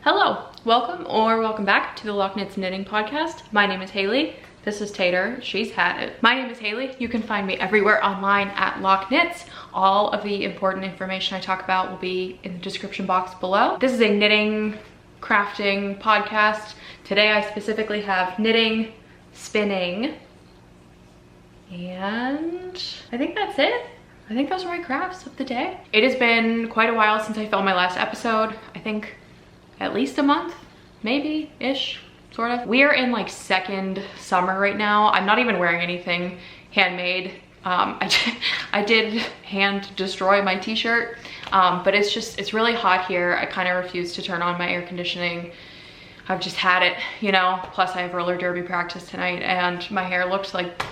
Hello, welcome back to the Lochknits knitting podcast. My name is Haley. This is Tater. She's had it. My name is Haley. You can find me everywhere online at Lochknits. All of the important information I talk about will be in the description box below. This is a knitting, crafting podcast. Today I specifically have knitting, spinning, and I think that's it. I think those are my crafts of the day. It has been quite a while since I filmed my last episode. I think at least a month, maybe-ish, sort of. We are in like second summer right now. I'm not even wearing anything handmade. I did hand destroy my t-shirt, but it's really hot here. I kind of refuse to turn on my air conditioning. I've just had it, you know, plus I have roller derby practice tonight and my hair looks like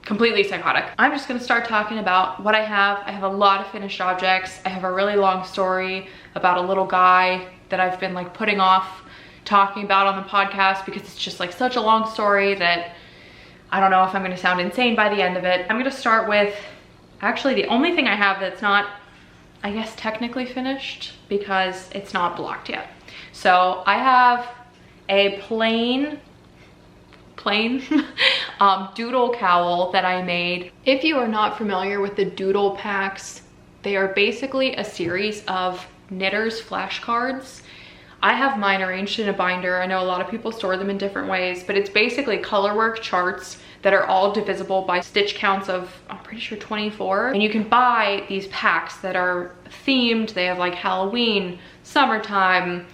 completely psychotic. I'm just gonna start talking about what I have. I have a lot of finished objects. I have a really long story about a little guy that I've been like putting off talking about on the podcast because it's just like such a long story that I don't know if I'm gonna sound insane by the end of it. I'm gonna start with actually the only thing I have that's not, I guess, technically finished because it's not blocked yet. So I have a plain doodle cowl that I made. If you are not familiar with the doodle packs, they are basically a series of knitters flashcards. I have mine arranged in a binder. I know a lot of people store them in different ways, but it's basically colorwork charts that are all divisible by stitch counts of, I'm pretty sure 24. And you can buy these packs that are themed. They have like Halloween, summertime,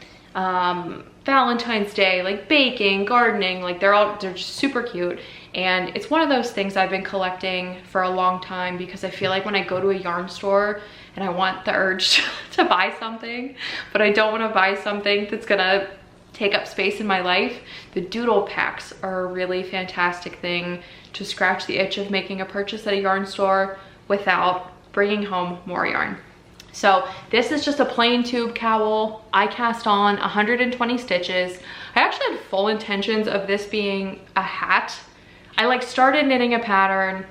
Valentine's Day, like baking, gardening, like they're just super cute. And it's one of those things I've been collecting for a long time because I feel like when I go to a yarn store and I want the urge to buy something, but I don't want to buy something that's gonna take up space in my life, the doodle packs are a really fantastic thing to scratch the itch of making a purchase at a yarn store without bringing home more yarn. So this is just a plain tube cowl. I cast on 120 stitches. I actually had full intentions of this being a hat. I like started knitting a pattern.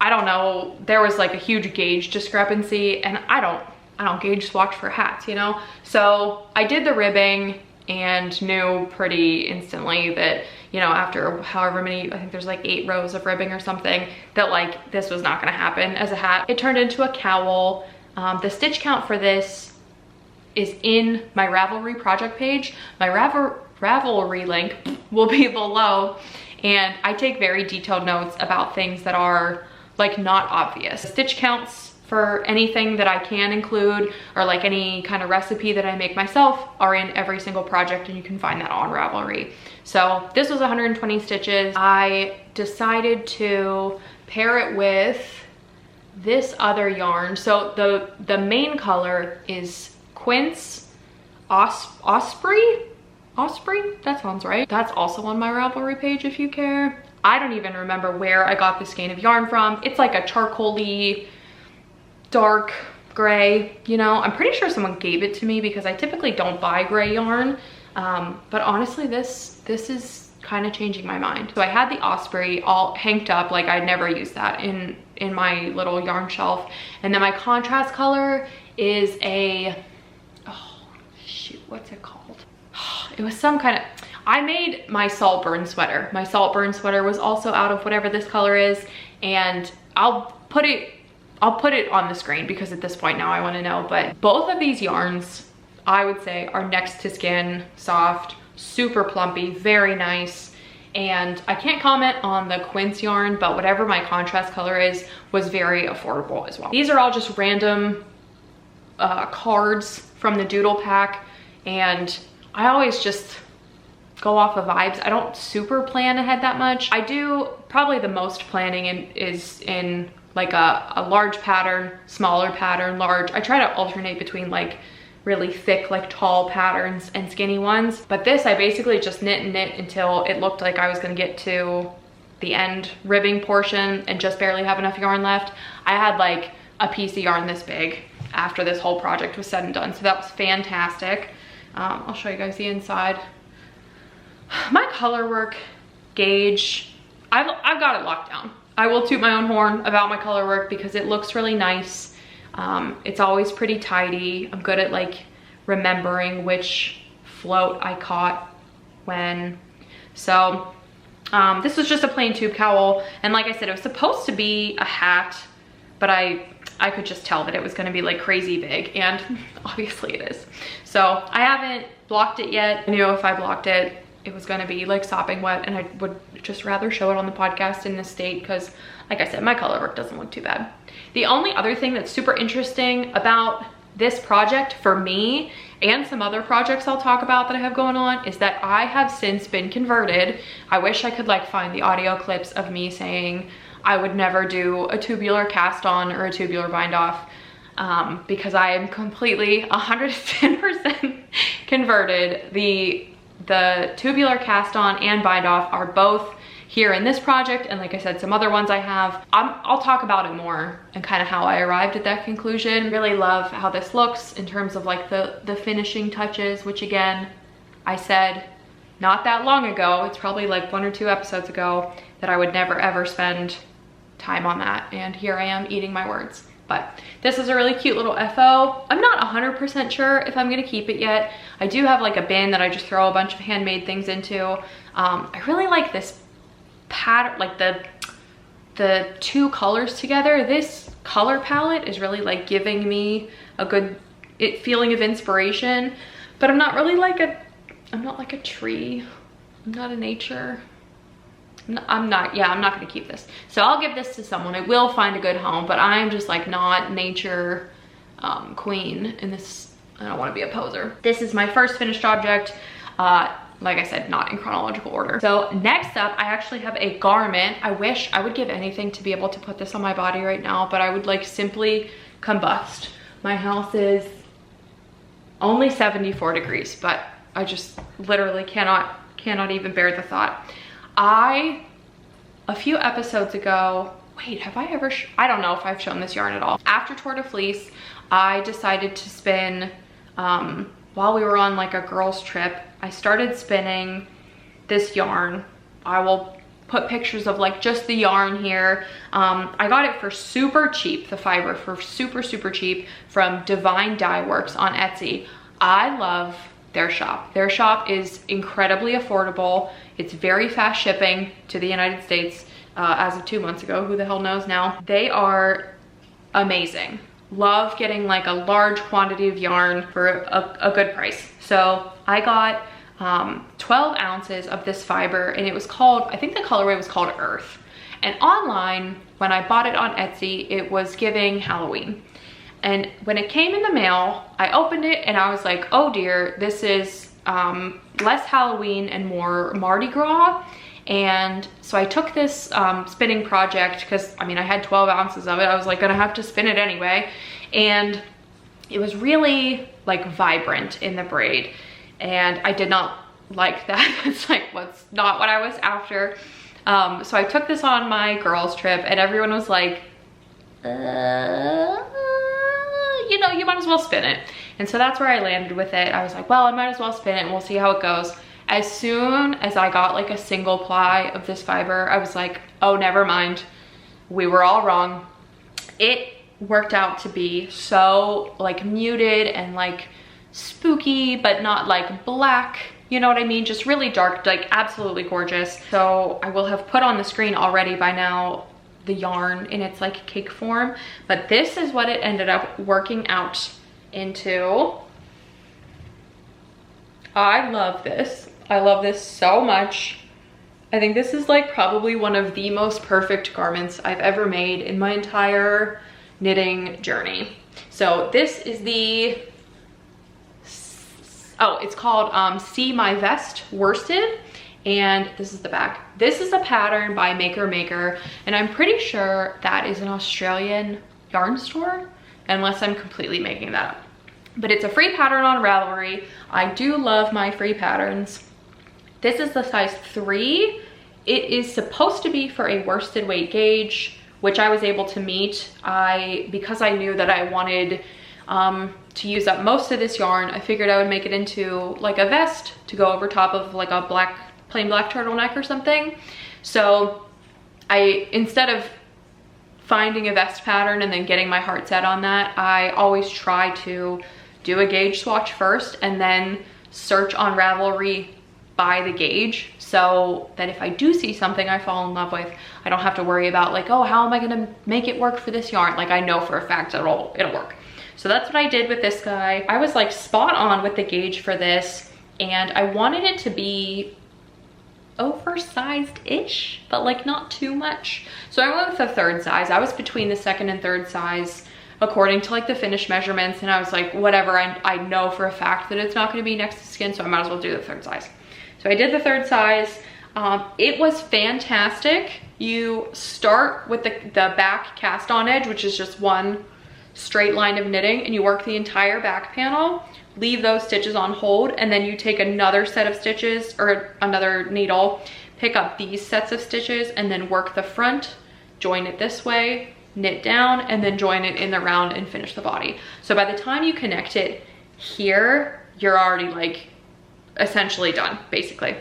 I don't know, there was like a huge gauge discrepancy and I don't gauge swatch for hats, you know? So I did the ribbing and knew pretty instantly that, you know, after however many, I think there's like 8 rows of ribbing or something, that like this was not gonna happen as a hat. It turned into a cowl. The stitch count for this is in my Ravelry project page. My Ravelry link will be below, and I take very detailed notes about things that are like not obvious. Stitch counts for anything that I can include or like any kind of recipe that I make myself are in every single project, and you can find that on Ravelry. So this was 120 stitches. I decided to pair it with this other yarn. So the main color is Quince Osprey, that sounds right. That's also on my Ravelry page if you care. I don't even remember where I got this skein of yarn from. It's like a charcoaly dark gray, you know. I'm pretty sure someone gave it to me because I typically don't buy gray yarn, but honestly this is kind of changing my mind. So I had the Osprey all hanked up, like I'd never used that in my little yarn shelf. And then my contrast color is a, oh shoot, what's it called? It was some kind of, I made my Saltburn sweater. My Saltburn sweater was also out of whatever this color is, and I'll put it on the screen because at this point now I want to know. But both of these yarns, I would say, are next to skin, soft, super plumpy, very nice. And I can't comment on the Quince yarn, but whatever my contrast color is was very affordable as well. These are all just random cards from the doodle pack, and I always just go off of vibes. I don't super plan ahead that much. I do probably the most planning is in like a large pattern, smaller pattern, large. I try to alternate between like really thick, like tall patterns and skinny ones. But this, I basically just knit and knit until it looked like I was gonna get to the end ribbing portion and just barely have enough yarn left. I had like a piece of yarn this big after this whole project was said and done. So that was fantastic. I'll show you guys the inside. My color work gauge, I've got it locked down. I will toot my own horn about my color work because it looks really nice. It's always pretty tidy. I'm good at like remembering which float I caught when. So this was just a plain tube cowl, and like I said, it was supposed to be a hat, but I could just tell that it was gonna be like crazy big, and obviously it is. So I haven't blocked it yet. I knew if I blocked it, it was gonna be like sopping wet, and I would just rather show it on the podcast in this state because, like I said, my color work doesn't look too bad. The only other thing that's super interesting about this project for me, and some other projects I'll talk about that I have going on, is that I have since been converted. I wish I could like find the audio clips of me saying I would never do a tubular cast on or a tubular bind off, because I am completely 110% converted. The tubular cast on and bind off are both here in this project, and like I said, some other ones I have. I'll talk about it more and kind of how I arrived at that conclusion. Really love how this looks in terms of like the finishing touches, which again, I said not that long ago, it's probably like 1 or 2 episodes ago, that I would never ever spend time on that, and here I am eating my words. But this is a really cute little FO. I'm not 100% sure if I'm gonna keep it yet. I do have like a bin that I just throw a bunch of handmade things into. I really like this pattern, like the 2 colors together. This color palette is really like giving me a good feeling of inspiration, but I'm not really like I'm not like a tree. I'm not a nature. I'm not gonna keep this. So I'll give this to someone. I will find a good home, but I'm just like not nature queen in this. I don't want to be a poser. This is my first finished object. Like I said, not in chronological order. So next up, I actually have a garment. I wish I would give anything to be able to put this on my body right now, but I would like simply combust. My house is only 74 degrees, but I just literally cannot even bear the thought. A few episodes ago, wait, have I ever, I don't know if I've shown this yarn at all. After Tour de Fleece, I decided to spin, while we were on like a girls trip, I started spinning this yarn. I will put pictures of like just the yarn here. I got it for super cheap, the fiber for super cheap from Divine Dye Works on Etsy. I love their shop. Their shop is incredibly affordable. It's very fast shipping to the United States as of 2 months ago. Who the hell knows now? They are amazing. Love getting like a large quantity of yarn for a good price. So I got 12 ounces of this fiber, and it was called, I think the colorway was called Earth. And online, when I bought it on Etsy, it was giving Halloween. And when it came in the mail, I opened it and I was like, oh dear, this is less Halloween and more Mardi Gras. And so I took this spinning project, because I mean, I had 12 ounces of it. I was like gonna have to spin it anyway. And it was really like vibrant in the braid. And I did not like that. It's like, what's not what I was after. So I took this on my girls trip, and everyone was like, you know, you might as well spin it. And so that's where I landed with it. I was like, well, I might as well spin it and we'll see how it goes. As soon as I got like a single ply of this fiber, I was like, oh, never mind. We were all wrong. It worked out to be so like muted and like spooky, but not like black. You know what I mean? Just really dark, like absolutely gorgeous. So I will have put on the screen already by now the yarn in its like cake form, but this is what it ended up working out into. I love this. I love this so much. I think this is like probably one of the most perfect garments I've ever made in my entire knitting journey. So this is the, oh, it's called See My Vest Worsted. And this is the back. This is a pattern by Maker, and I'm pretty sure that is an Australian yarn store, unless I'm completely making that up. But it's a free pattern on Ravelry. I do love my free patterns. This is the size 3. It is supposed to be for a worsted weight gauge, which I was able to meet. Because I knew that I wanted to use up most of this yarn, I figured I would make it into like a vest to go over top of like a plain black turtleneck or something. So instead of finding a vest pattern and then getting my heart set on that, I always try to do a gauge swatch first and then search on Ravelry by the gauge, so that if I do see something I fall in love with, I don't have to worry about like, oh, how am I gonna make it work for this yarn? Like I know for a fact it'll work. So that's what I did with this guy. I was like spot on with the gauge for this, and I wanted it to be oversized-ish, but like not too much. So I went with the third size. I was between the second and third size according to like the finished measurements, and I was like, whatever, I know for a fact that it's not gonna be next to skin, so I might as well do the third size. So I did the third size. It was fantastic. You start with the back cast on edge, which is just one straight line of knitting, and you work the entire back panel, leave those stitches on hold, and then you take another set of stitches or another needle, pick up these sets of stitches, and then work the front, join it this way, knit down, and then join it in the round and finish the body. So by the time you connect it here, you're already like essentially done, basically.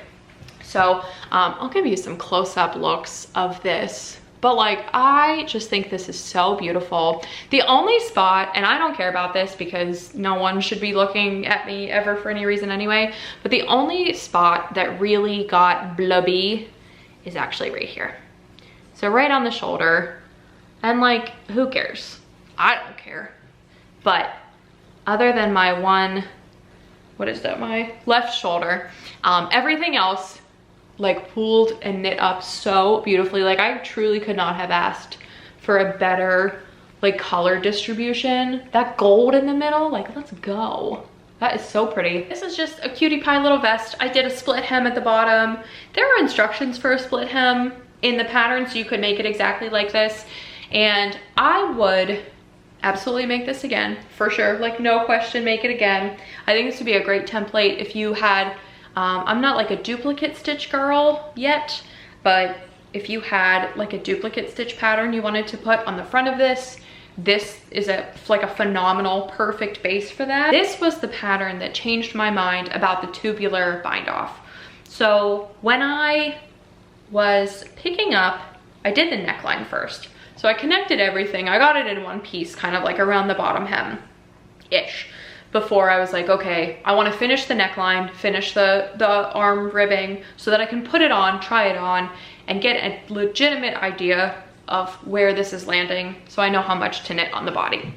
So I'll give you some close-up looks of this, but like I just think this is so beautiful. The only spot, and I don't care about this because no one should be looking at me ever for any reason anyway, but the only spot that really got blubby is actually right here. So right on the shoulder, and like who cares? I don't care. But other than my one, what is that, my left shoulder, everything else like pulled and knit up so beautifully. Like I truly could not have asked for a better like color distribution. That gold in the middle, like let's go. That is so pretty. This is just a cutie pie little vest. I did a split hem at the bottom. There are instructions for a split hem in the pattern, so you could make it exactly like this. And I would absolutely make this again, for sure. Like no question, make it again. I think this would be a great template if you had, I'm not like a duplicate stitch girl yet, but if you had like a duplicate stitch pattern you wanted to put on the front of this, this is like a phenomenal, perfect base for that. This was the pattern that changed my mind about the tubular bind off. So when I was picking up, I did the neckline first. So I connected everything. I got it in one piece, kind of like around the bottom hem-ish, before I was like, okay, I want to finish the neckline, finish the arm ribbing so that I can put it on, try it on, and get a legitimate idea of where this is landing so I know how much to knit on the body.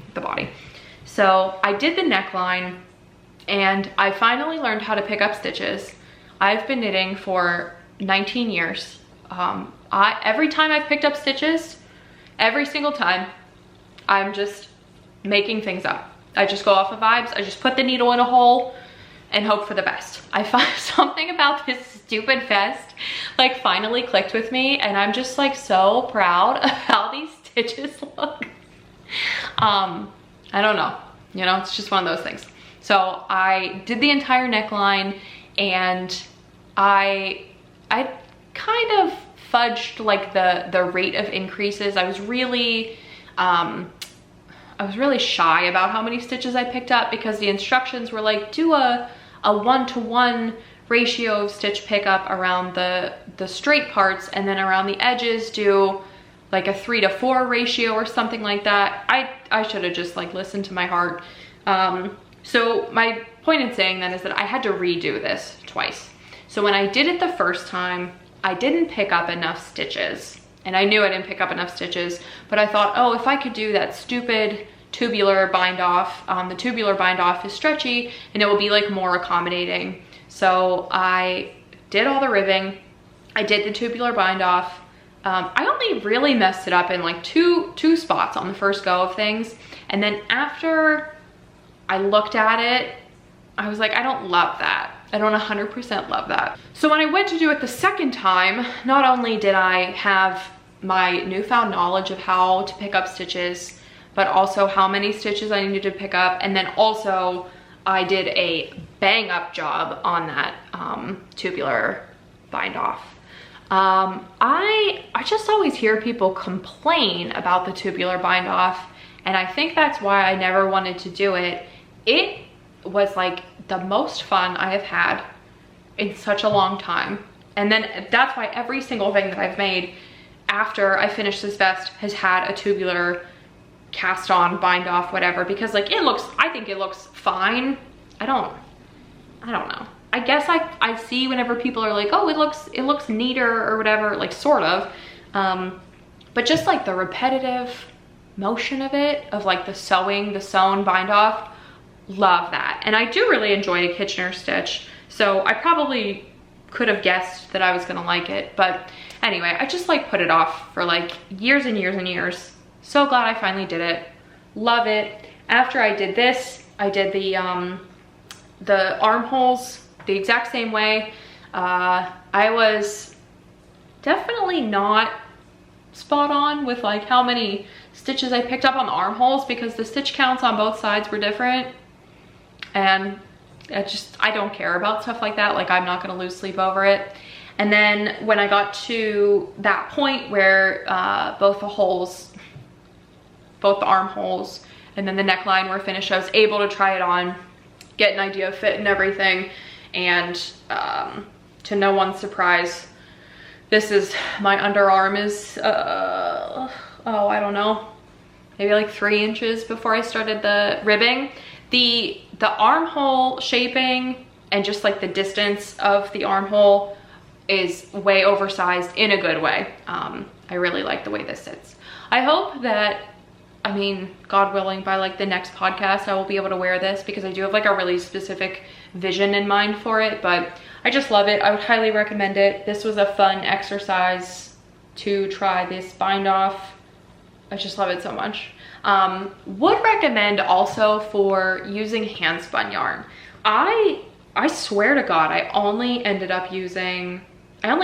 So I did the neckline, and I finally learned how to pick up stitches. I've been knitting for 19 years. Every time I've picked up stitches, every single time, I'm just making things up. I just go off of vibes. I just put the needle in a hole and hope for the best. I find something about this stupid vest like finally clicked with me, and I'm just like so proud of how these stitches look. I don't know, you know, it's just one of those things. So I did the entire neckline, and I kind of fudged like the rate of increases. I was really shy about how many stitches I picked up because the instructions were like, do a 1-to-1 ratio of stitch pickup around the straight parts, and then around the edges do like a 3-to-4 ratio or something like that. I should have just like listened to my heart. So my point in saying that is that I had to redo this twice. So when I did it the first time, I didn't pick up enough stitches, and I knew I didn't pick up enough stitches, but I thought, oh, if I could do that stupid tubular bind off, the tubular bind off is stretchy and it will be like more accommodating. So I did all the ribbing, I did the tubular bind off. I only really messed it up in like two spots on the first go of things, and then after I looked at it, I was like, I don't love that. I don't 100% love that. So when I went to do it the second time, not only did I have my newfound knowledge of how to pick up stitches, but also how many stitches I needed to pick up, and then also I did a bang up job on that tubular bind off. I just always hear people complain about the tubular bind off, and I think that's why I never wanted to do it. It was like the most fun I have had in such a long time. And then that's why every single thing that I've made after I finished this vest has had a tubular cast on, bind off, whatever, because like it looks, I think it looks fine. I don't I don't know. I guess I see whenever people are like, oh, it looks neater or whatever, like sort of. But just like the repetitive motion of it, of like the sewing, the sewn, bind off, love that. And I do really enjoy a Kitchener stitch. So I probably could have guessed that I was gonna like it. But anyway, I just like put it off for like years and years and years. So glad I finally did it. Love it. After I did this, I did the armholes the exact same way. I was definitely not spot on with like how many stitches I picked up on the armholes, because the stitch counts on both sides were different, and I don't care about stuff like that. Like, I'm not gonna lose sleep over it. And then when I got to that point where both the armholes and then the neckline were finished, I was able to try it on, get an idea of fit and everything. And to no one's surprise, my underarm is, oh, I don't know, maybe like 3 inches before I started the ribbing. The armhole shaping and just like the distance of the armhole is way oversized in a good way. I really like the way this sits. I hope that, I mean, God willing, by like the next podcast, I will be able to wear this, because I do have like a really specific vision in mind for it, but I just love it. I would highly recommend it. This was a fun exercise to try this bind off. I just love it so much. Would recommend also for using hand spun yarn. I swear to God, I only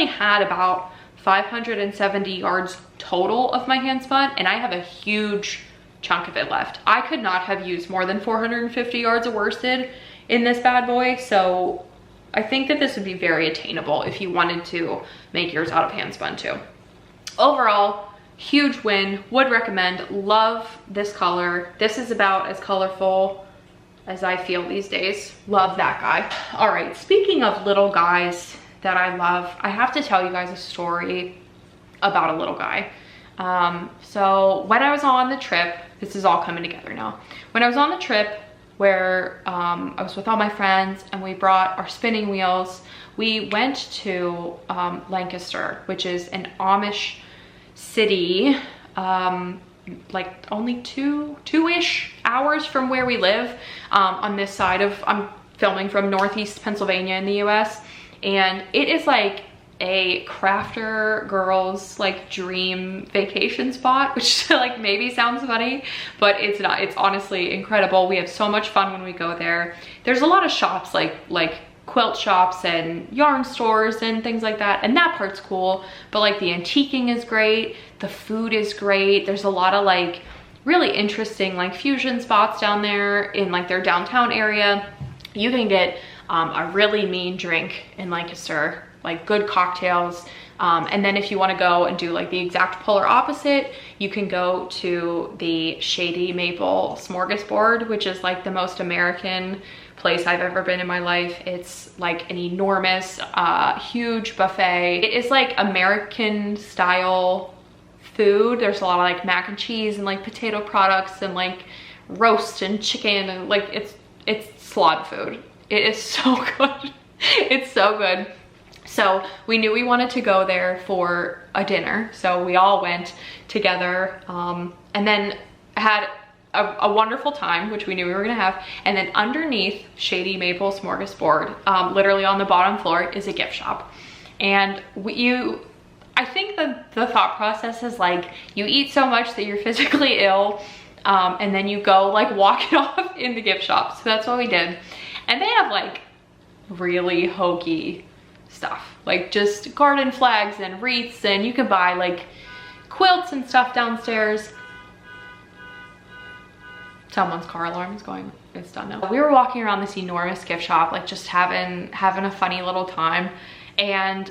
had about 570 yards total of my hand spun, and I have a huge chunk of it left. I could not have used more than 450 yards of worsted in this bad boy, so I think that this would be very attainable if you wanted to make yours out of hand spun too. Overall, huge win, would recommend, love this color. This is about as colorful as I feel these days. Love that guy. All right, speaking of little guys that I love, I have to tell you guys a story about a little guy. So when I was on the trip, this is all coming together now. When I was on the trip where I was with all my friends and we brought our spinning wheels, we went to Lancaster, which is an Amish city, like only two-ish hours from where we live, on this side of, I'm filming from Northeast Pennsylvania in the US, and it is like a crafter girl's like dream vacation spot, which like maybe sounds funny, but it's not. It's honestly incredible. We have so much fun when we go there. There's a lot of shops like quilt shops and yarn stores and things like that, and that part's cool, but like the antiquing is great, the food is great. There's a lot of like really interesting like fusion spots down there in like their downtown area. You can get a really mean drink in Lancaster, like good cocktails, and then if you want to go and do like the exact polar opposite, you can go to the Shady Maple Smorgasbord, which is like the most American place I've ever been in my life. It's like an enormous huge buffet. It is like American style food. There's a lot of like mac and cheese and like potato products and like roast and chicken, and like it's slot food. It is so good. It's so good. So we knew we wanted to go there for a dinner, so we all went together, and then had a wonderful time, which we knew we were gonna have. And then underneath Shady Maple Smorgasbord, literally on the bottom floor, is a gift shop. And I think the thought process is like, you eat so much that you're physically ill, and then you go like walk it off in the gift shop. So that's what we did. And they have like really hokey stuff, like just garden flags and wreaths, and you can buy like quilts and stuff downstairs. Someone's car alarm is going, it's done now. We were walking around this enormous gift shop, like just having a funny little time, and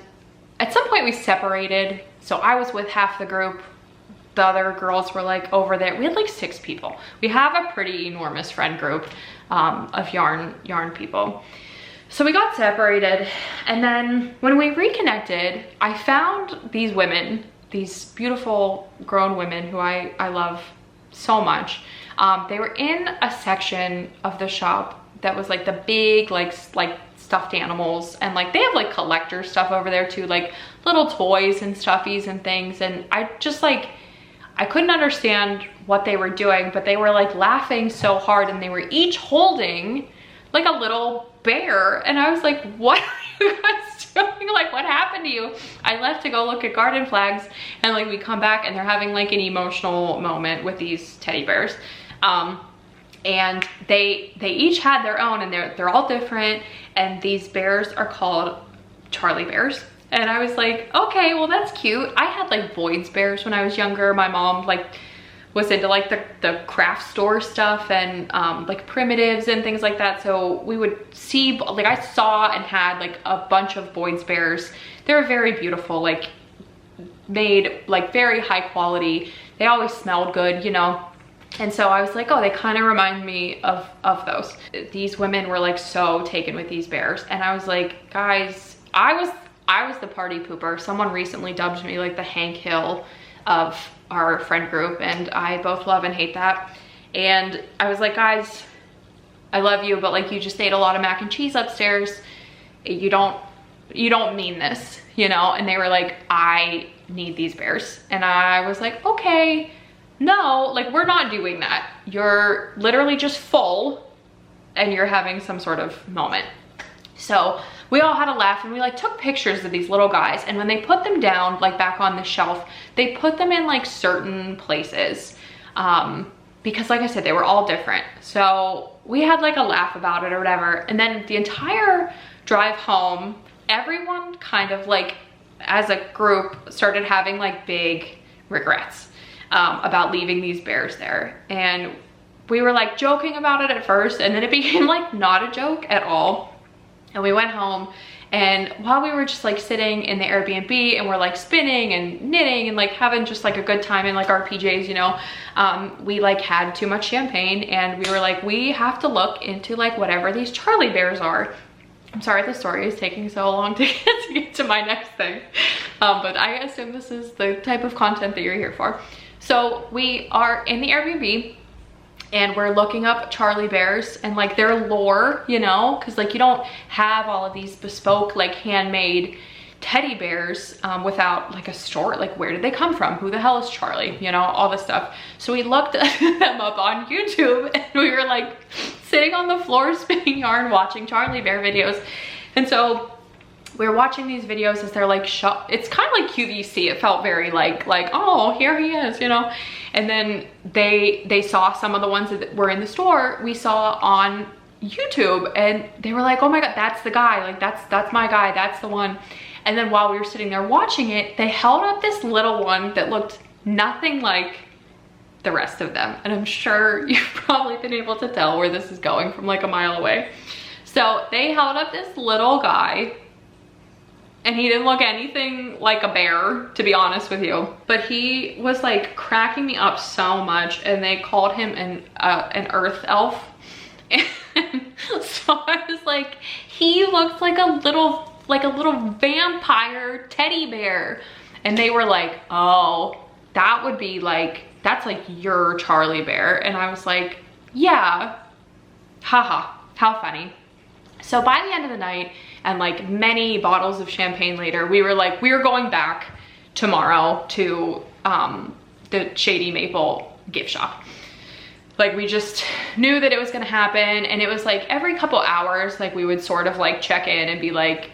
at some point we separated. So I was with half the group, the other girls were like over there. We had like 6 people. We have a pretty enormous friend group of yarn people. So we got separated, and then when we reconnected, I found these women, these beautiful grown women who I love so much. They were in a section of the shop that was like the big like stuffed animals, and like they have like collector stuff over there too, like little toys and stuffies and things. And I just like, I couldn't understand what they were doing, but they were like laughing so hard, and they were each holding like a little bear. And I was like, what are you guys doing? Like, what happened to you? I left to go look at garden flags, and like we come back and they're having like an emotional moment with these teddy bears. And they each had their own, and they're all different, and these bears are called Charlie bears. And I was like, okay, well that's cute. I had like Boyd's bears when I was younger. My mom like was into like the craft store stuff, and like primitives and things like that. So we would see, like I saw and had like a bunch of Boyd's bears. They were very beautiful, like made like very high quality. They always smelled good, you know. And so I was like, oh, they kind of remind me of those. These women were like so taken with these bears. And I was like, guys, I was the party pooper. Someone recently dubbed me like the Hank Hill of our friend group, and I both love and hate that. And I was like, guys, I love you, but like you just ate a lot of mac and cheese upstairs. You don't mean this, you know? And they were like, I need these bears. And I was like, okay, no, like we're not doing that. You're literally just full and you're having some sort of moment. So we all had a laugh, and we like took pictures of these little guys, and when they put them down like back on the shelf, they put them in like certain places, because like I said, they were all different. So we had like a laugh about it or whatever. And then the entire drive home, everyone kind of like as a group started having like big regrets about leaving these bears there. And we were like joking about it at first, and then it became like not a joke at all. And we went home, and while we were just like sitting in the Airbnb and we're like spinning and knitting and like having just like a good time in like our PJs, you know, we like had too much champagne, and we were like, we have to look into like whatever these Charlie bears are. I'm sorry the story is taking so long to get to my next thing, but I assume this is the type of content that you're here for. So we are in the Airbnb, and we're looking up Charlie bears and like their lore, you know, because like you don't have all of these bespoke like handmade teddy bears without like a store. Like, where did they come from? Who the hell is Charlie? You know, all this stuff. So we looked them up on YouTube, and we were like sitting on the floor spinning yarn watching Charlie bear videos. And so we're watching these videos as they're like it's kind of like QVC. It felt very like oh, here he is, you know. And then they saw some of the ones that were in the store we saw on YouTube, and they were like, oh my god, that's the guy, like that's my guy, that's the one. And then while we were sitting there watching it, they held up this little one that looked nothing like the rest of them. And I'm sure you've probably been able to tell where this is going from like a mile away. So they held up this little guy, and he didn't look anything like a bear, to be honest with you. But he was like cracking me up so much, and they called him an earth elf. And so I was like, he looks like a little vampire teddy bear. And they were like, oh, that would be like, that's like your Charlie bear. And I was like, yeah, haha, how funny. So by the end of the night, and like many bottles of champagne later, we were like, we are going back tomorrow to the Shady Maple gift shop. Like, we just knew that it was gonna happen. And it was like every couple hours, like we would sort of like check in and be like,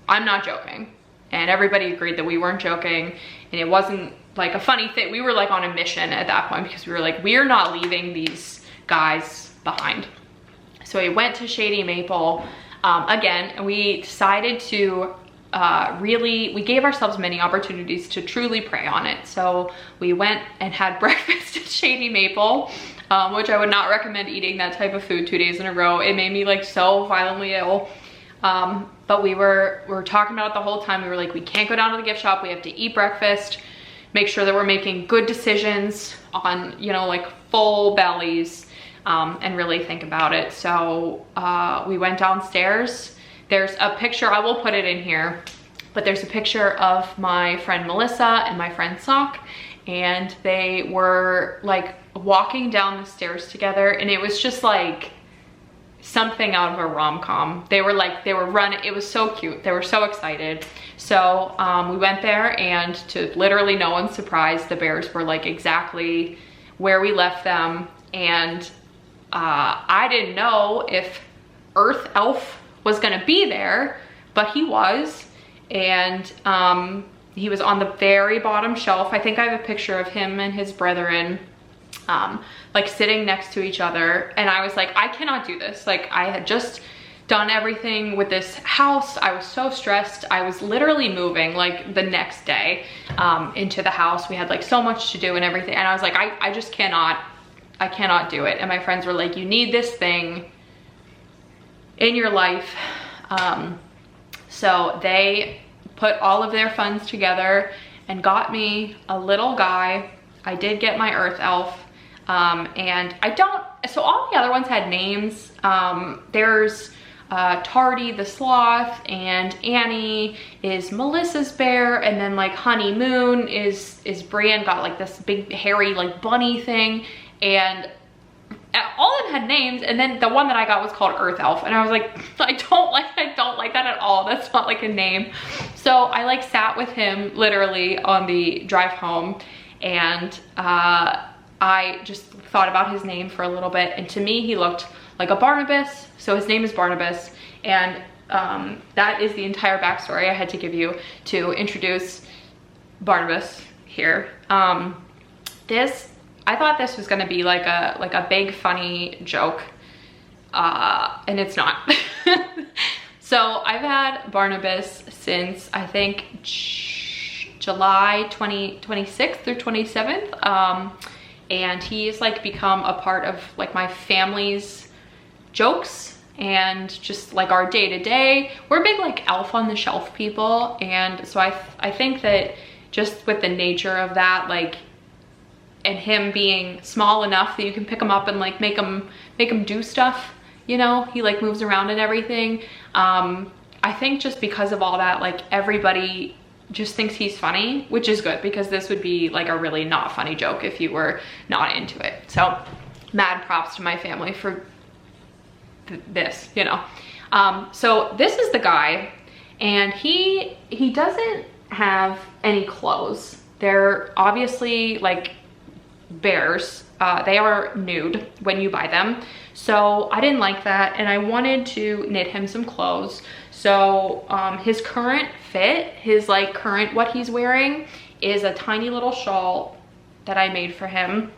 I'm not joking. And everybody agreed that we weren't joking, and it wasn't like a funny thing. We were like on a mission at that point, because we were like, we're not leaving these guys behind. So we went to Shady Maple again, and we decided to we gave ourselves many opportunities to truly pray on it. So we went and had breakfast at Shady Maple, which I would not recommend eating that type of food 2 days in a row. It made me like so violently ill. But we were talking about it the whole time. We were like, we can't go down to the gift shop. We have to eat breakfast, make sure that we're making good decisions on, you know, like full bellies, and really think about it. So we went downstairs. There's a picture, I will put it in here, but there's a picture of my friend Melissa and my friend Sock, and they were like walking down the stairs together, and it was just like something out of a rom-com. They were running, it was so cute. They were so excited. So we went there, and to literally no one's surprise, the bears were like exactly where we left them. And I didn't know if Earth Elf was gonna be there, but he was. And he was on the very bottom shelf. I think I have a picture of him and his brethren like sitting next to each other. And I was like, I cannot do this. Like, I had just done everything with this house. I was so stressed. I was literally moving like the next day into the house. We had like so much to do and everything. And I was like, I just cannot, I cannot do it. And my friends were like, you need this thing in your life. So they put all of their funds together and got me a little guy. I did get my Earth Elf. And so all the other ones had names. There's Tardy the Sloth, and Annie is Melissa's bear, and then like Honeymoon is Brian, got like this big hairy like bunny thing, and all of them had names. And then the one that I got was called Earth Elf, and I was like, I don't like that at all. That's not like a name. So I like sat with him literally on the drive home, and I just thought about his name for a little bit, and to me he looked like a Barnabas, so his name is Barnabas. And that is the entire backstory I had to give you to introduce Barnabas here. I thought this was gonna be like a big funny joke, and it's not. So I've had Barnabas since I think July 26th or 27th. And he's like become a part of like my family's jokes and just like our day-to-day. We're big like elf on the shelf people, and so I think that just with the nature of that, like, and him being small enough that you can pick him up and like make him do stuff, you know, he like moves around and everything. I think just because of all that, like everybody just thinks he's funny, which is good, because this would be like a really not funny joke if you were not into it. So mad props to my family for this, you know. So this is the guy, and he doesn't have any clothes. They're obviously like bears. They are nude when you buy them. So I didn't like that, and I wanted to knit him some clothes. So his current fit, what he's wearing is a tiny little shawl that I made for him.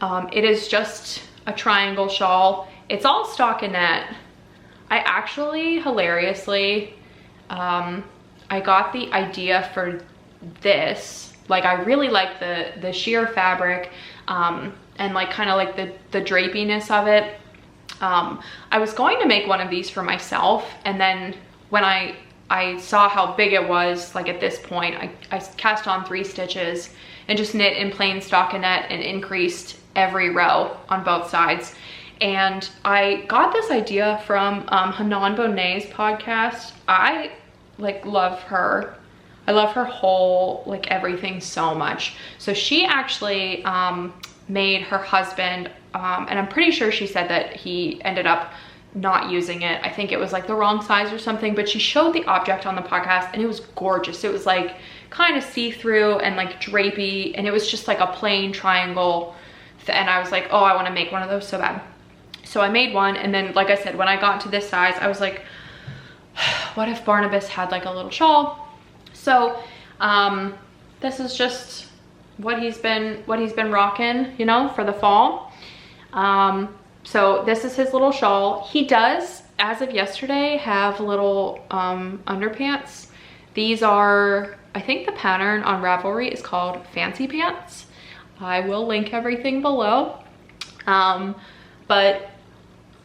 It is just a triangle shawl. It's all stockinette. I actually, hilariously, I got the idea for this. Like, I really like the sheer fabric, and like kind of like the drapiness of it. I was going to make one of these for myself, and then when I saw how big it was, like at this point, I cast on 3 stitches and just knit in plain stockinette and increased every row on both sides. And I got this idea from Hanan Bonet's podcast. I like love her. I love her whole, like everything so much. So she actually made her husband, and I'm pretty sure she said that he ended up not using it. I think it was like the wrong size or something, but she showed the object on the podcast, and it was gorgeous. It was like kind of see-through and like drapey, and it was just like a plain triangle. And I was like, oh, I want to make one of those so bad. So I made one, and then like I said, when I got to this size, I was like, what if Barnabas had like a little shawl? So this is just what he's been rocking, you know, for the fall. So this is his little shawl. He does, as of yesterday, have little underpants. These are, I think the pattern on Ravelry is called Fancy Pants. I will link everything below. But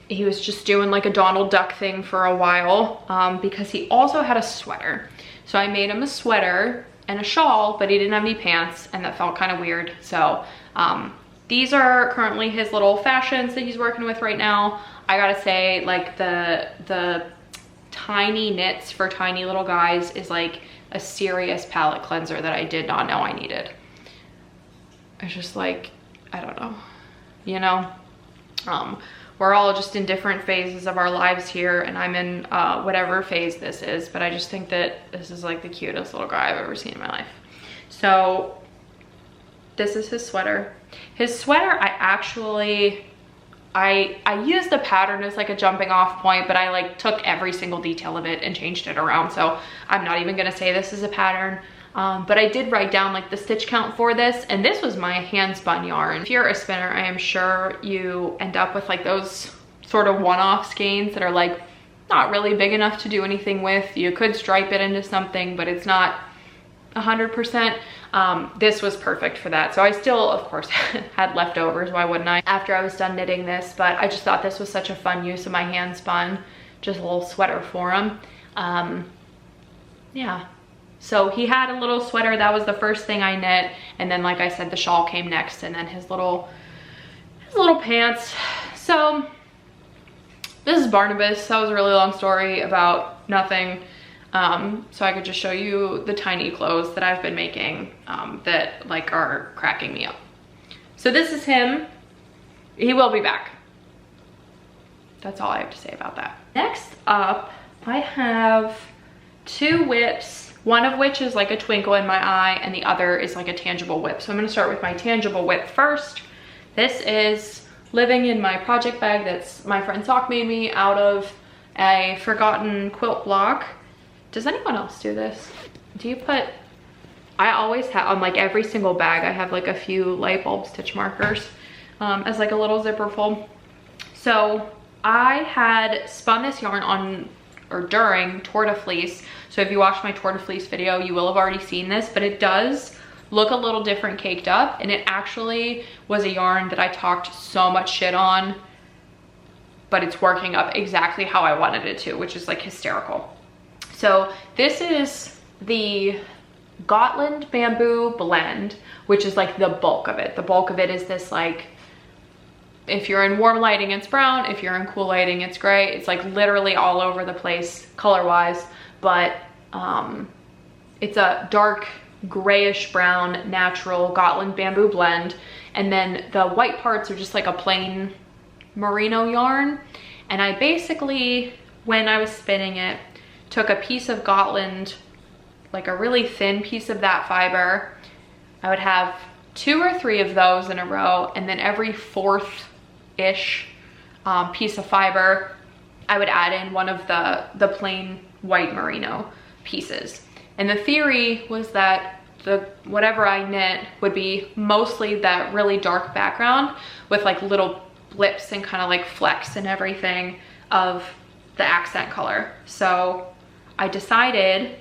he was just doing like a Donald Duck thing for a while, because he also had a sweater. So I made him a sweater and a shawl, but he didn't have any pants, and that felt kind of weird. So these are currently his little fashions that he's working with right now. I gotta say, like the tiny knits for tiny little guys is like a serious palette cleanser that I did not know I needed. It's just like, I don't know, you know? we're all just in different phases of our lives here, and I'm in whatever phase this is, but I just think that this is like the cutest little guy I've ever seen in my life. So this is his sweater. His sweater, I used the pattern as like a jumping off point, but I like took every single detail of it and changed it around. So I'm not even gonna say this is a pattern. But I did write down like the stitch count for this, and this was my hand spun yarn. If you're a spinner, I am sure you end up with like those sort of one-off skeins that are like not really big enough to do anything with. You could stripe it into something, but it's not 100%. This was perfect for that. So I still, of course, had leftovers. Why wouldn't I? After I was done knitting this, but I just thought this was such a fun use of my hand spun, just a little sweater for him. Yeah. So he had a little sweater. That was the first thing I knit. And then, like I said, the shawl came next, and then his little pants. So this is Barnabas. That was a really long story about nothing. So I could just show you the tiny clothes that I've been making that like are cracking me up. So this is him. He will be back. That's all I have to say about that. Next up, I have 2 WIPs, one of which is like a twinkle in my eye and the other is like a tangible WIP. So I'm gonna start with my tangible WIP first. This is living in my project bag that's my friend Sock made me out of a forgotten quilt block. Does anyone else do this? Do you put, I always have, on like every single bag, I have like a few light bulb stitch markers as like a little zipper full. So I had spun this yarn on or during Tour de Fleece. So if you watched my Tour de Fleece video, you will have already seen this, but it does look a little different caked up, and it actually was a yarn that I talked so much shit on, but it's working up exactly how I wanted it to, which is like hysterical. So this is the Gotland bamboo blend, which is like the bulk of it. The bulk of it is this like, if you're in warm lighting, it's brown. If you're in cool lighting, it's gray. It's like literally all over the place color-wise, but it's a dark grayish brown natural Gotland bamboo blend. And then the white parts are just like a plain merino yarn. And I basically, when I was spinning it, took a piece of Gotland, like a really thin piece of that fiber. I would have 2 or 3 of those in a row, and then every 4th-ish piece of fiber, I would add in one of the plain white merino pieces. And the theory was that whatever I knit would be mostly that really dark background with like little blips and kind of like flecks and everything of the accent color. So I decided,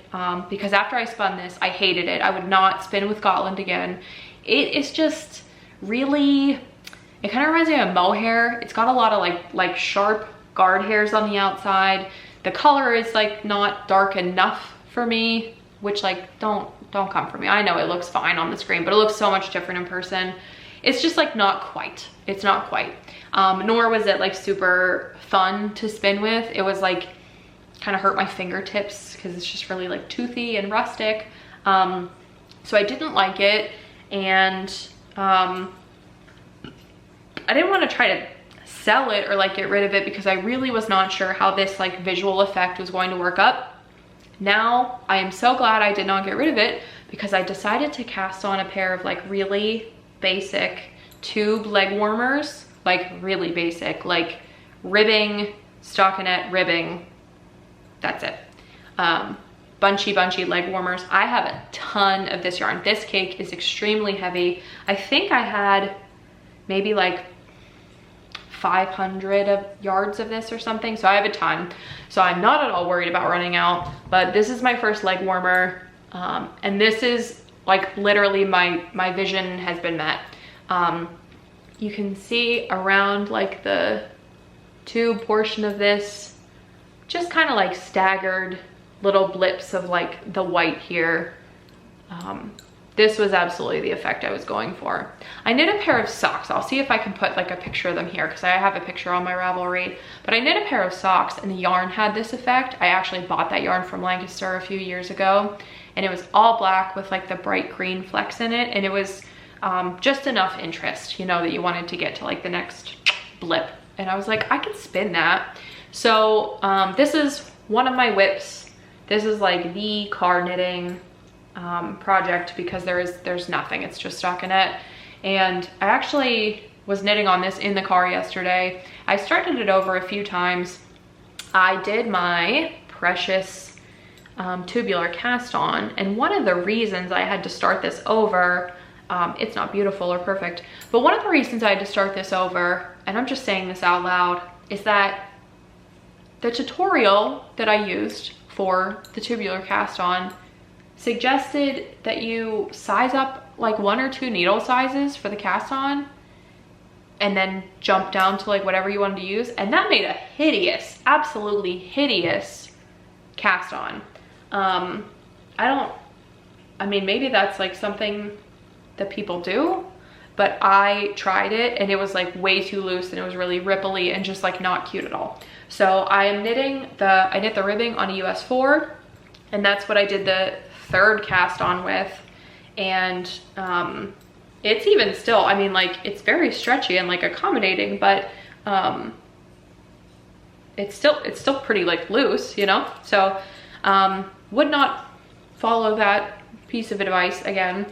because after I spun this, I hated it. I would not spin with Gotland again. It is just really, it kind of reminds me of mohair. It's got a lot of like sharp guard hairs on the outside. The color is like not dark enough for me, which like don't come for me. I know it looks fine on the screen, but it looks so much different in person. It's just like not quite. It's not quite. Nor was it like super fun to spin with. It was like kind of hurt my fingertips because it's just really like toothy and rustic. So I didn't like it, and I didn't want to try to sell it or like get rid of it because I really was not sure how this like visual effect was going to work up. Now I am so glad I did not get rid of it because I decided to cast on a pair of like really basic tube leg warmers, like really basic, like ribbing, stockinette ribbing. That's it. Bunchy leg warmers. I have a ton of this yarn. This cake is extremely heavy. I think I had maybe like 500 yards of this or something. So I have a ton. So I'm not at all worried about running out, but this is my first leg warmer. And this is like literally my vision has been met. You can see around like the tube portion of this, just kind of like staggered little blips of like the white here. This was absolutely the effect I was going for. I knit a pair of socks. I'll see if I can put like a picture of them here because I have a picture on my Ravelry. But I knit a pair of socks and the yarn had this effect. I actually bought that yarn from Lancaster a few years ago, and it was all black with like the bright green flecks in it, and it was just enough interest, you know, that you wanted to get to like the next blip and I was like, I could spin that. So this is one of my WIPs. This is like the car knitting project because there's nothing, it's just stockinette. And I actually was knitting on this in the car yesterday. I started it over a few times. I did my precious tubular cast on, and one of the reasons I had to start this over, it's not beautiful or perfect, but one of the reasons I had to start this over, and I'm just saying this out loud, is that the tutorial that I used for the tubular cast on suggested that you size up like 1 or 2 needle sizes for the cast on and then jump down to like whatever you wanted to use, and that made a hideous, absolutely hideous cast on. I mean, maybe that's like something that people do, but I tried it and it was like way too loose and it was really ripply and just like not cute at all. So I am knitting I knit the ribbing on a US 4, and that's what I did the 3rd cast on with. And it's even still, I mean, like, it's very stretchy and like accommodating, but it's still pretty like loose, you know? So would not follow that piece of advice again.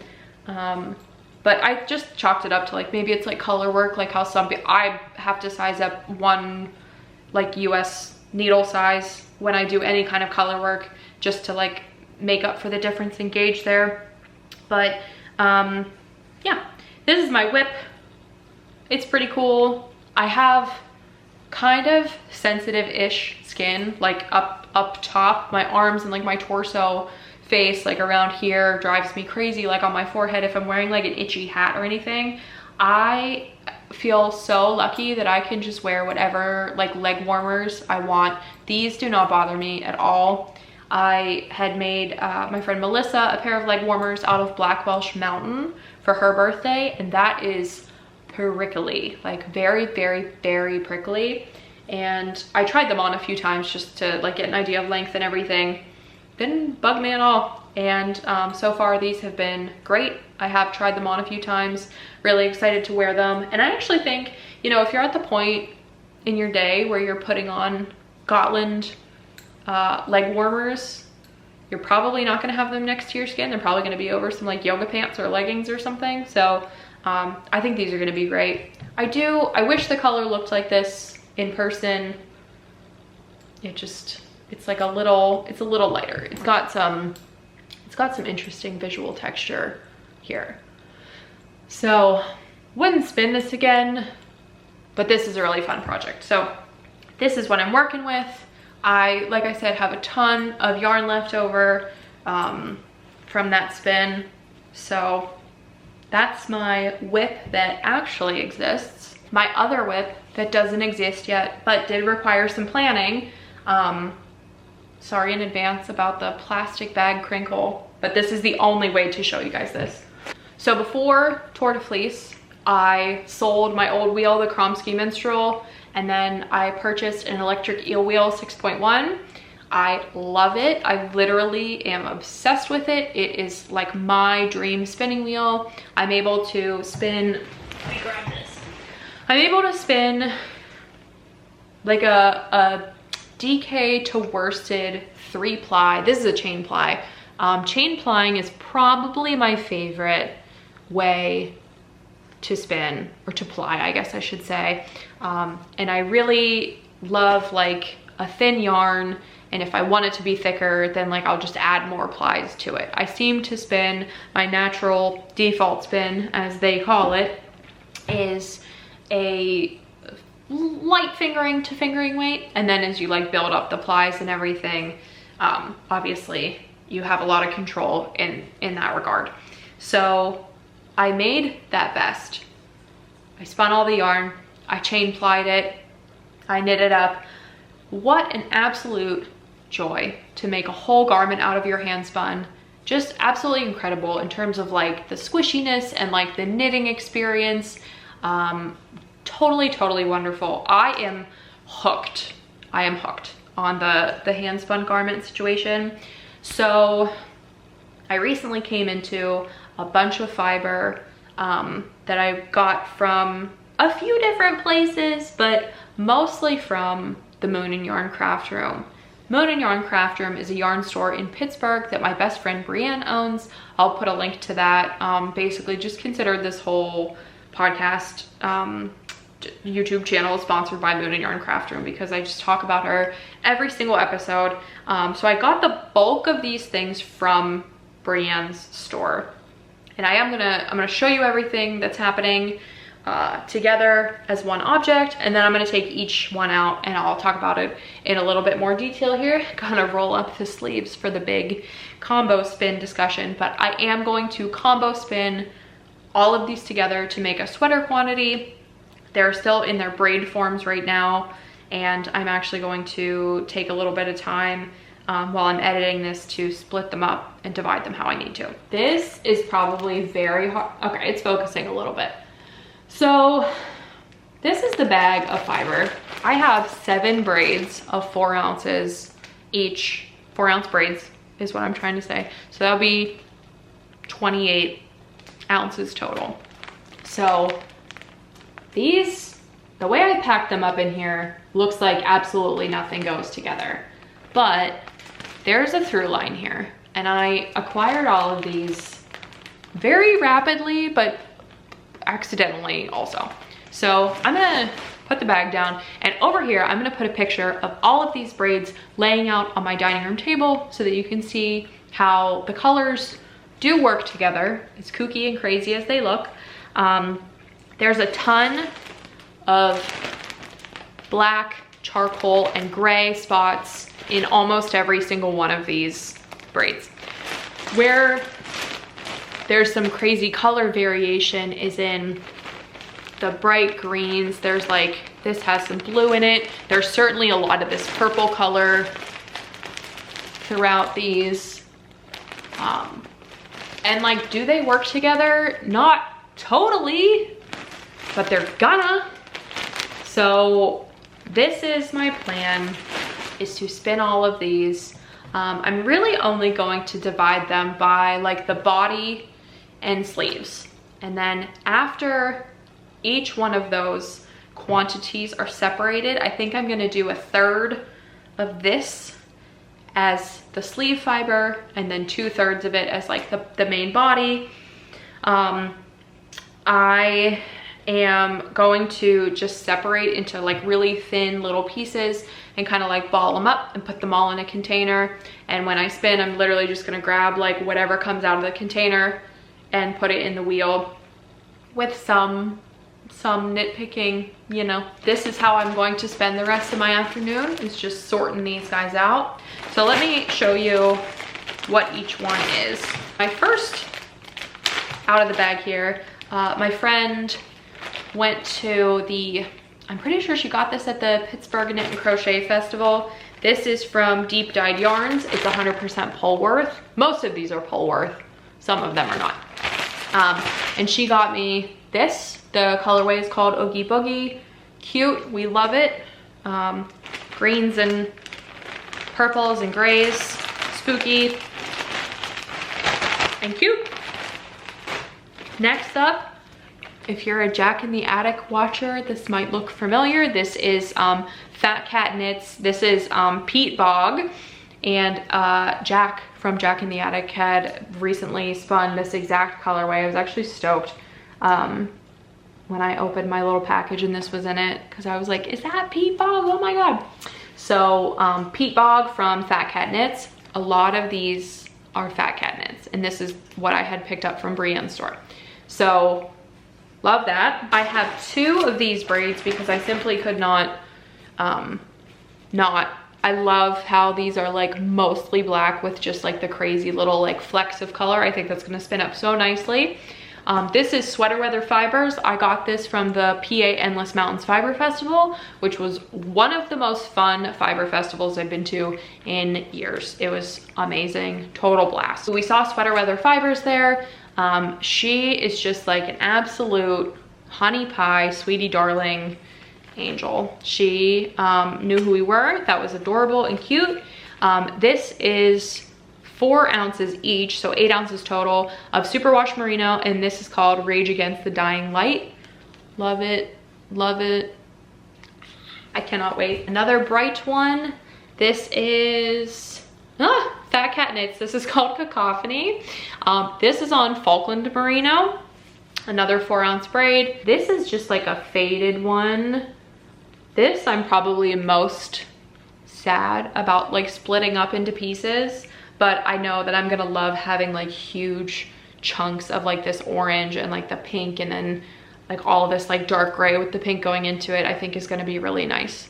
But I just chalked it up to like, maybe it's like color work, like how I have to size up 1 like US needle size when I do any kind of color work, just to like make up for the difference in gauge there. But yeah, this is my WIP. It's pretty cool. I have kind of sensitive-ish skin, like up top. My arms and like my torso, face, like around here, drives me crazy, like on my forehead if I'm wearing like an itchy hat or anything. I feel so lucky that I can just wear whatever like leg warmers I want. These do not bother me at all. I had made my friend Melissa a pair of leg warmers out of Black Welsh Mountain for her birthday, and that is prickly, like very, very, very prickly. And I tried them on a few times just to like get an idea of length and everything. Didn't bug me at all. And so far these have been great. I have tried them on a few times, really excited to wear them. And I actually think, you know, if you're at the point in your day where you're putting on Gotland leg warmers, you're probably not going to have them next to your skin. They're probably going to be over some like yoga pants or leggings or something. So I think these are going to be great. I wish the color looked like this in person. It's like a little lighter. It's got some interesting visual texture here. So wouldn't spin this again, but this is a really fun project. So this is what I'm working with. Like I said, have a ton of yarn left over from that spin. So that's my WIP that actually exists. My other WIP that doesn't exist yet, but did require some planning. Sorry in advance about the plastic bag crinkle, but this is the only way to show you guys this. So before Tour de Fleece, I sold my old wheel, the Kromsky Minstrel, and then I purchased an electric eel wheel 6.1. I love it. I literally am obsessed with it. It is like my dream spinning wheel. I'm able to spin, let me grab this. I'm able to spin like a DK to worsted 3-ply. This is a chain ply. Chain plying is probably my favorite way to spin, or to ply, I guess I should say. And I really love like a thin yarn, and if I want it to be thicker, then like I'll just add more plies to it. I seem to spin, my natural default spin, as they call it, is a light fingering to fingering weight, and then as you like build up the plies and everything, obviously you have a lot of control in that regard. So I made that vest. I spun all the yarn, I chain plied it, I knit it up. What an absolute joy to make a whole garment out of your hand spun. Just absolutely incredible in terms of like the squishiness and like the knitting experience. Totally wonderful. I am hooked on the hand spun garment situation. So I recently came into a bunch of fiber that I got from a few different places, but mostly from the Moon and Yarn Craft Room. Moon and Yarn Craft Room is a yarn store in Pittsburgh that my best friend Brienne owns. I'll put a link to that. Basically, just consider this whole podcast YouTube channel sponsored by Moon and Yarn Craft Room because I just talk about her every single episode. So I got the bulk of these things from Brienne's store, and I'm gonna show you everything that's happening together as one object, and then I'm gonna take each one out and I'll talk about it in a little bit more detail here. Kind of roll up the sleeves for the big combo spin discussion, but I am going to combo spin all of these together to make a sweater quantity. They're still in their braid forms right now, and I'm actually going to take a little bit of time while I'm editing this to split them up and divide them how I need to. This is probably very hard. Okay, it's focusing a little bit. So this is the bag of fiber. I have 7 braids of 4 ounces each. 4-ounce braids is what I'm trying to say. So that'll be 28 ounces total. So these, the way I packed them up in here looks like absolutely nothing goes together, but there's a through line here, and I acquired all of these very rapidly, but accidentally also. So I'm gonna put the bag down, and over here I'm gonna put a picture of all of these braids laying out on my dining room table so that you can see how the colors do work together, as kooky and crazy as they look. There's a ton of black, charcoal, and gray spots in almost every single one of these braids. Where there's some crazy color variation is in the bright greens. There's like, this has some blue in it. There's certainly a lot of this purple color throughout these. And like, do they work together? Not totally, but they're gonna. So this is my plan, is to spin all of these. I'm really only going to divide them by like the body and sleeves. And then after each one of those quantities are separated, I think I'm gonna do 1/3 of this as the sleeve fiber, and then 2/3 of it as like the main body. I am going to just separate into like really thin little pieces and kind of like ball them up and put them all in a container. And when I spin, I'm literally just gonna grab like whatever comes out of the container and put it in the wheel with some nitpicking, you know. This is how I'm going to spend the rest of my afternoon, is just sorting these guys out. So let me show you what each one is. My first out of the bag here, my friend went to the, I'm pretty sure she got this at the Pittsburgh Knit and Crochet Festival. This is from Deep Dyed Yarns. It's 100% Polworth. Most of these are Polworth. Some of them are not. And she got me this. The colorway is called Oogie Boogie. Cute, we love it. Greens and purples and grays, spooky and cute. Next up, if you're a Jack in the Attic watcher, this might look familiar. This is Fat Cat Knits. This is Peat Bog, and Jack from Jack in the Attic had recently spun this exact colorway. I was actually stoked when I opened my little package and this was in it, because I was like, is that Peat Bog? Oh my god. So Peat Bog from Fat Cat Knits. A lot of these are Fat Cat Knits, and this is what I had picked up from Brienne's store. So love that. I have 2 of these braids because I simply could not, I love how these are like mostly black with just like the crazy little like flecks of color. I think that's gonna spin up so nicely. This is Sweater Weather Fibers. I got this from the PA Endless Mountains Fiber Festival, which was one of the most fun fiber festivals I've been to in years. It was amazing, total blast. So we saw Sweater Weather Fibers there. She is just like an absolute honey pie, sweetie darling angel. She knew who we were. That was adorable and cute. This is 4 ounces each, so 8 ounces total of superwash merino, and this is called Rage Against the Dying Light. Love it, love it. I cannot wait. Another bright one. This is Fat Cat Knits. This is called Cacophony. This is on Falkland Merino. Another 4-ounce braid. This is just like a faded one. This I'm probably most sad about like splitting up into pieces, but I know that I'm gonna love having like huge chunks of like this orange and like the pink, and then like all of this like dark gray with the pink going into it, I think is gonna be really nice.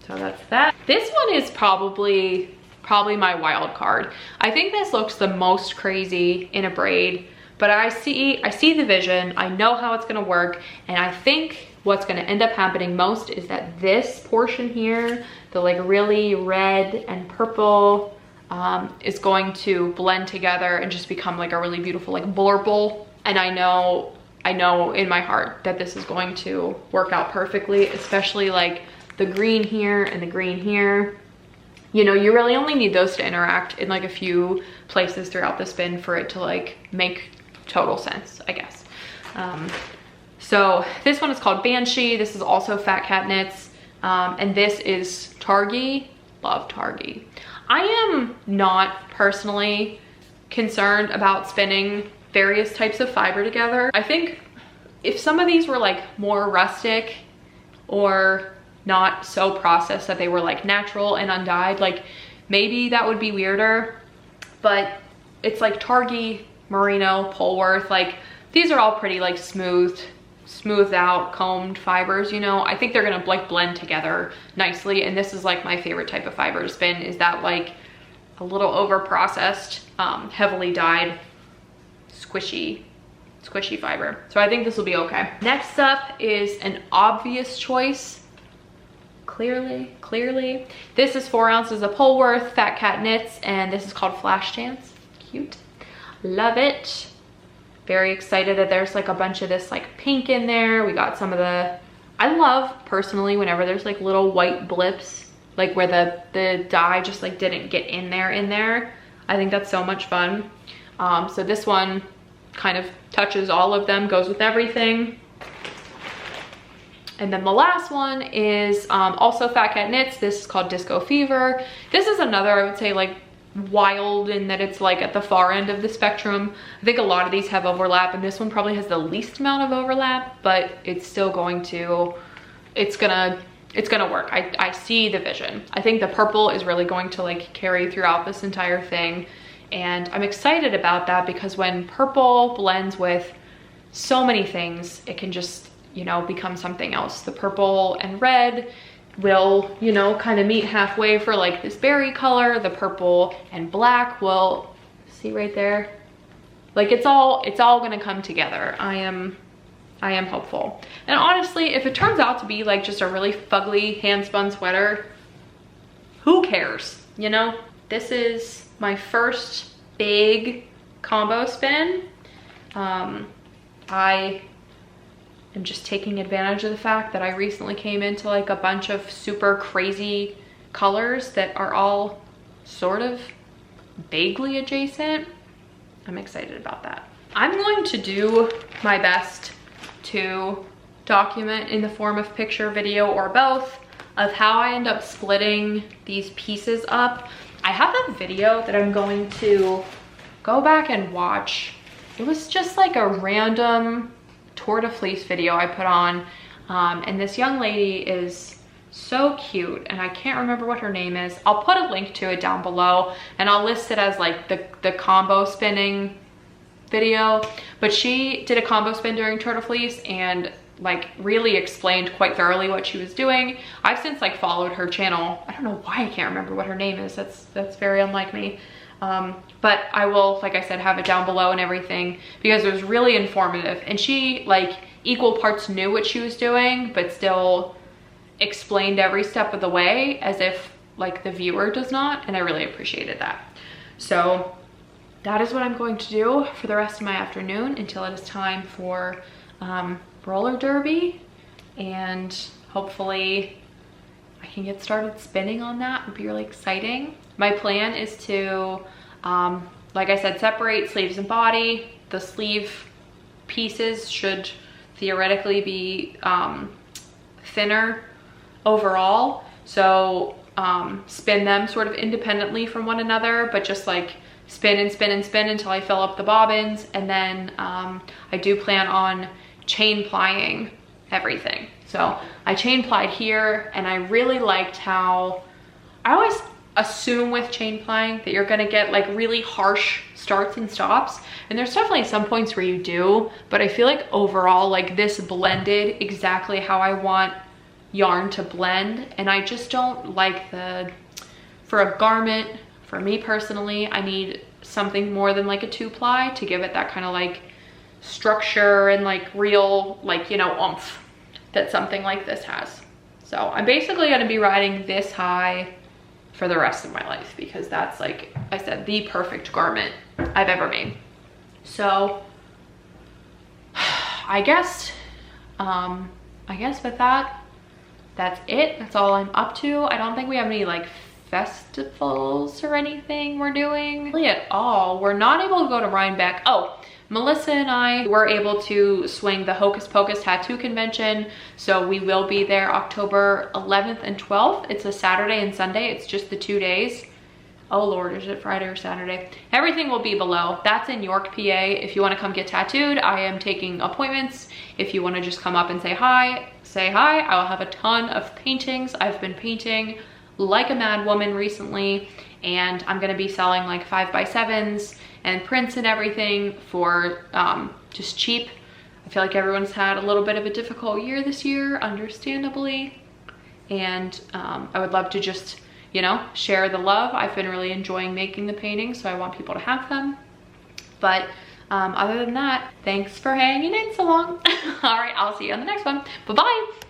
So that's that. This one is probably my wild card. I think this looks the most crazy in a braid, but I see the vision, I know how it's gonna work, and I think what's gonna end up happening most is that this portion here, the like really red and purple, is going to blend together and just become like a really beautiful like blurple. And I know in my heart that this is going to work out perfectly, especially like the green here and the green here. You know, you really only need those to interact in like a few places throughout the spin for it to like make total sense, I guess. So this one is called Banshee. This is also Fat Cat Knits. And this is Targhee. Love Targhee. I am not personally concerned about spinning various types of fiber together. I think if some of these were like more rustic or not so processed that they were like natural and undyed, like maybe that would be weirder. But it's like Targhee, Merino, Polworth, like these are all pretty like smoothed out, combed fibers, you know. I think they're gonna like blend together nicely, and this is like my favorite type of fiber to spin, is that like a little over processed, heavily dyed, squishy fiber. So I think this will be okay. Next up is an obvious choice. Clearly. This is 4 ounces of Polworth, Fat Cat Knits, and this is called Flash Dance. Cute. Love it. Very excited that there's like a bunch of this like pink in there. We got some of the, I love personally whenever there's like little white blips, like where the dye just like didn't get in there. I think that's so much fun. So this one kind of touches all of them, goes with everything. And then the last one is also Fat Cat Knits. This is called Disco Fever. This is another, I would say, like wild in that it's like at the far end of the spectrum. I think a lot of these have overlap, and this one probably has the least amount of overlap, but it's still going to, it's gonna work. I see the vision. I think the purple is really going to like carry throughout this entire thing, and I'm excited about that because when purple blends with so many things, it can just, you know, become something else. The purple and red will, you know, kind of meet halfway for like this berry color. The purple and black will, see right there, like it's all gonna come together. I am hopeful. And honestly, if it turns out to be like just a really fugly hand spun sweater, who cares, you know? This is my first big combo spin. I am just taking advantage of the fact that I recently came into like a bunch of super crazy colors that are all sort of vaguely adjacent. I'm excited about that. I'm going to do my best to document in the form of picture, video, or both of how I end up splitting these pieces up. I have a video that I'm going to go back and watch. It was just like a random Tour de Fleece video I put on, and this young lady is so cute, and I can't remember what her name is. I'll put a link to it down below, and I'll list it as like the combo spinning video. But she did a combo spin during Tour de Fleece and like really explained quite thoroughly what she was doing. I've since like followed her channel. I don't know why I can't remember what her name is. That's very unlike me. But I will, like I said, have it down below and everything because it was really informative, and she like equal parts knew what she was doing but still explained every step of the way as if like the viewer does not, and I really appreciated that. So that is what I'm going to do for the rest of my afternoon until it is time for roller derby, and hopefully I can get started spinning on that. It would be really exciting. My plan is to, like I said, separate sleeves and body. The sleeve pieces should theoretically be thinner overall. So spin them sort of independently from one another, but just like spin and spin and spin until I fill up the bobbins. And then I do plan on chain plying everything. So I chain plied here, and I really liked how I always assume with chain plying that you're gonna get like really harsh starts and stops, and there's definitely some points where you do, but I feel like overall like this blended exactly how I want yarn to blend. And I just don't like for a garment, for me personally, I need something more than like a 2-ply to give it that kind of like structure and like real, like, you know, oomph that something like this has. So I'm basically going to be riding this high for the rest of my life, because that's, like I said, the perfect garment I've ever made. So I guess with that, that's it. That's all I'm up to. I don't think we have any like festivals or anything we're doing really at all. We're not able to go to Rhinebeck. Oh, Melissa and I were able to swing the Hocus Pocus tattoo convention, so we will be there October 11th and 12th. It's a Saturday and Sunday. It's just the 2 days. Oh Lord, is it Friday or Saturday? Everything will be below. That's in York, PA. If you want to come get tattooed, I am taking appointments. If you want to just come up and say hi, say hi. I will have a ton of paintings. I've been painting like a mad woman recently, and I'm going to be selling like 5x7s and prints and everything for just cheap. I feel like everyone's had a little bit of a difficult year this year, understandably, and I would love to just, you know, share the love. I've been really enjoying making the paintings, so I want people to have them. But other than that, thanks for hanging in so long. All right, I'll see you on the next one. Bye-bye.